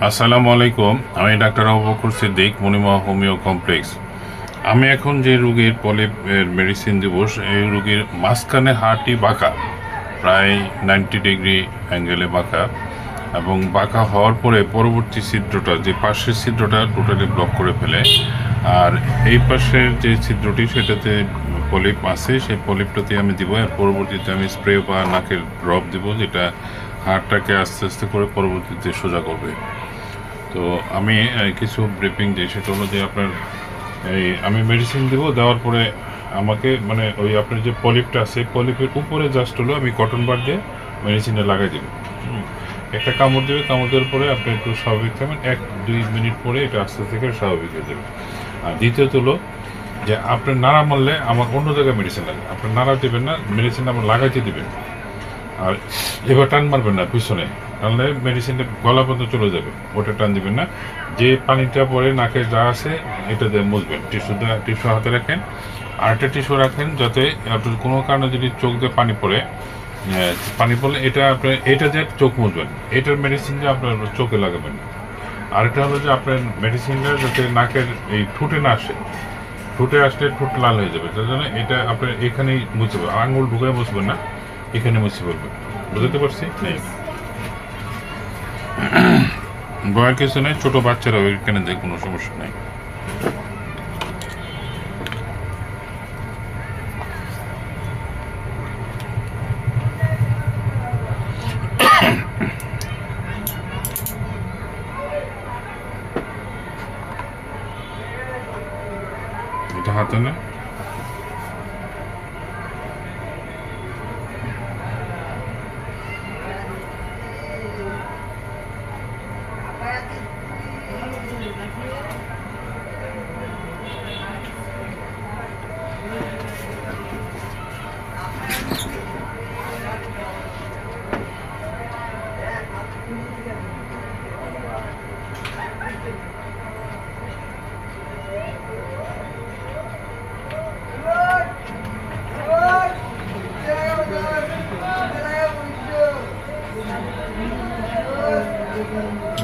আসসালামু আলাইকুম। আমি doctor Abu Bakr Siddique, Monima homeo complex. আমি এখন যে রোগীর পলিপের মেডিসিন দিব, এই রোগীর মাঝখানে হাড়টি বাঁকা, প্রায় 90 ডিগ্রি অ্যাঙ্গেলে বাঁকা, এবং বাঁকা হওয়ার পরে পরবর্তী ছিদ্রটা, যে পাশের ছিদ্রটা টোটালি ব্লক করে ফেলে, আর এই পাশের যে ছিদ্রটি সেটাতে পলিপ আছে, সেই পলিপটাতে আমি দিব। আর পরবর্তীতে আমি স্প্রে বা নাকের ড্রপ দিব, যেটা হাড়টাকে আস্তে আস্তে করে পরবর্তীতে সোজা করবে। তো আমি কিছু ব্রিফিং দিই, সেটা হলো যে আপনার আমি মেডিসিন দেবো, দেওয়ার পরে আমাকে মানে ওই আপনার যে পলিপটা আছে, পলিপের উপরে জাস্ট হলো আমি কটন বার দিয়ে মেডিসিনটা লাগাই দেবো। একটা কামড় দেবে, কামড় দেওয়ার পরে আপনি একটু স্বাভাবিক থাকবেন, 1-2 মিনিট পরে এটা আস্তে আস্তে করে স্বাভাবিক হয়ে যাবে। আর দ্বিতীয়ত হলো যে আপনার নাড়া মারলে আমার অন্য জায়গায় মেডিসিন লাগে, আপনার নাড়া দেবেন না, মেডিসিনটা আমার লাগাইতে দেবেন। আর এবার টান মারবেন না পিছনে, টানলে মেডিসিনটা গলা পর্যন্ত চলে যাবে, ওটা টান দিবেন না। যে পানিটা পরে নাকে যা আছে এটা দিয়ে মুছবেন, টিস্যু হাতে রাখেন। আর একটা টিস্যু রাখেন, যাতে আপনার কোনো কারণে যদি চোখ দিয়ে পানি পড়ে, এটা আপনার এটা দিয়ে চোখ মুছবেন, এটার মেডিসিন দিয়ে আপনার চোখে লাগাবেন না। আরেকটা হলো যে আপনার মেডিসিনটা যাতে নাকের এই ঠোঁটে না আসে, ঠোঁটে আসলে ঠোঁট লাল হয়ে যাবে, তার জন্য এটা আপনার এখানেই মুছে পারবেন, আঙুল ঢুকায় মুছবেন না, এখানে মুছে পড়বেন। বুঝতে পারছি? ভয়ের কিছু নেই, ছোট বাচ্চারা এখানে দেয়, কোনো সমস্যা নেই। এটা হাতে না,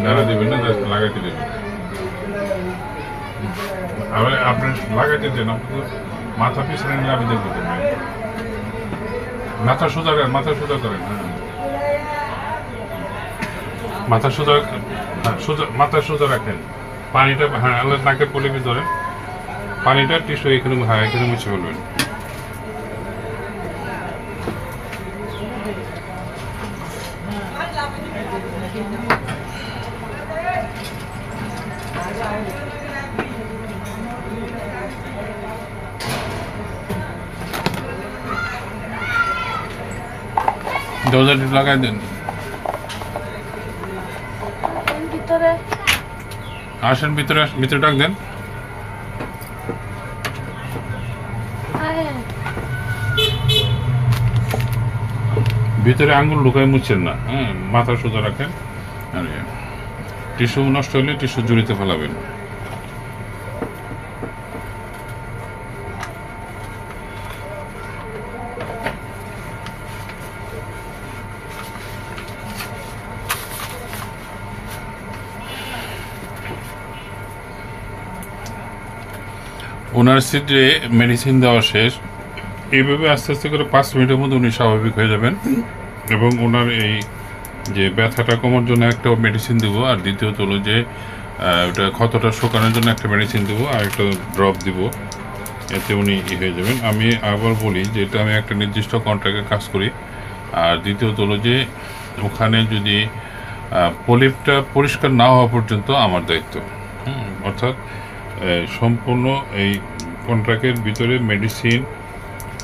নাড়া দেবেন না, জাস্ট লাগাইতে দেবেন। আবার আপনার লাগাইতে দেন, মাথা পিছনে নিলে আমি দেখবো। মাথা সোজা করেন, মাথা সোজা করেন, মাথা সোজা, সোজা মাথা সোজা রাখেন। পানিটা হ্যাঁ আল্লাহ নাকের পলিপে ধরেন, পানিটা টিস্যু এখানে, হ্যাঁ এখানে মুছে ফেলবেন। দরজাটি লাগাই দেন, আসেন ভিতরে, ভিতরে ডাক দেন। ভিতরে আঙুল ঢুকাই মুছছেন না, হ্যাঁ মাথা সোজা রাখেন। আর টিস্যু নষ্ট হলে টিস্যু জড়িতে ফেলাবেন। ওনার সিটে মেডিসিন দেওয়া শেষ, এইভাবে আস্তে আস্তে করে 5 মিনিটের মধ্যে উনি স্বাভাবিক হয়ে যাবেন। এবং ওনার এই যে ব্যথাটা কমার জন্য একটা মেডিসিন দেবো, আর দ্বিতীয়ত হলো যে ওটা ক্ষতটা শুকানোর জন্য একটা মেডিসিন দেবো, আর একটা ড্রপ দিব, এতে উনি হয়ে যাবেন। আমি আবার বলি যে এটা আমি একটা নির্দিষ্ট কন্ট্রাক্টে কাজ করি। আর দ্বিতীয়ত হলো যে ওখানে যদি পলিপটা পরিষ্কার না হওয়া পর্যন্ত আমার দায়িত্ব, অর্থাৎ সম্পূর্ণ এই কন্ট্রাক্টের ভিতরে মেডিসিন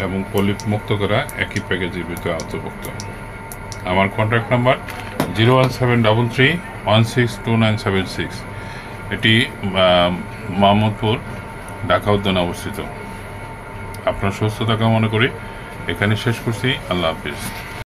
এবং পলিপ মুক্ত করা একই প্যাকেজের ভিতরে অন্তর্ভুক্ত। আমার কন্ট্যাক্ট নাম্বার 01733162976। এটি মোহাম্মদপুর, ঢাকা উদ্যানে অবস্থিত। আপনার সুস্থতা কামনা করি, এখানে শেষ করছি। আল্লাহ হাফিজ।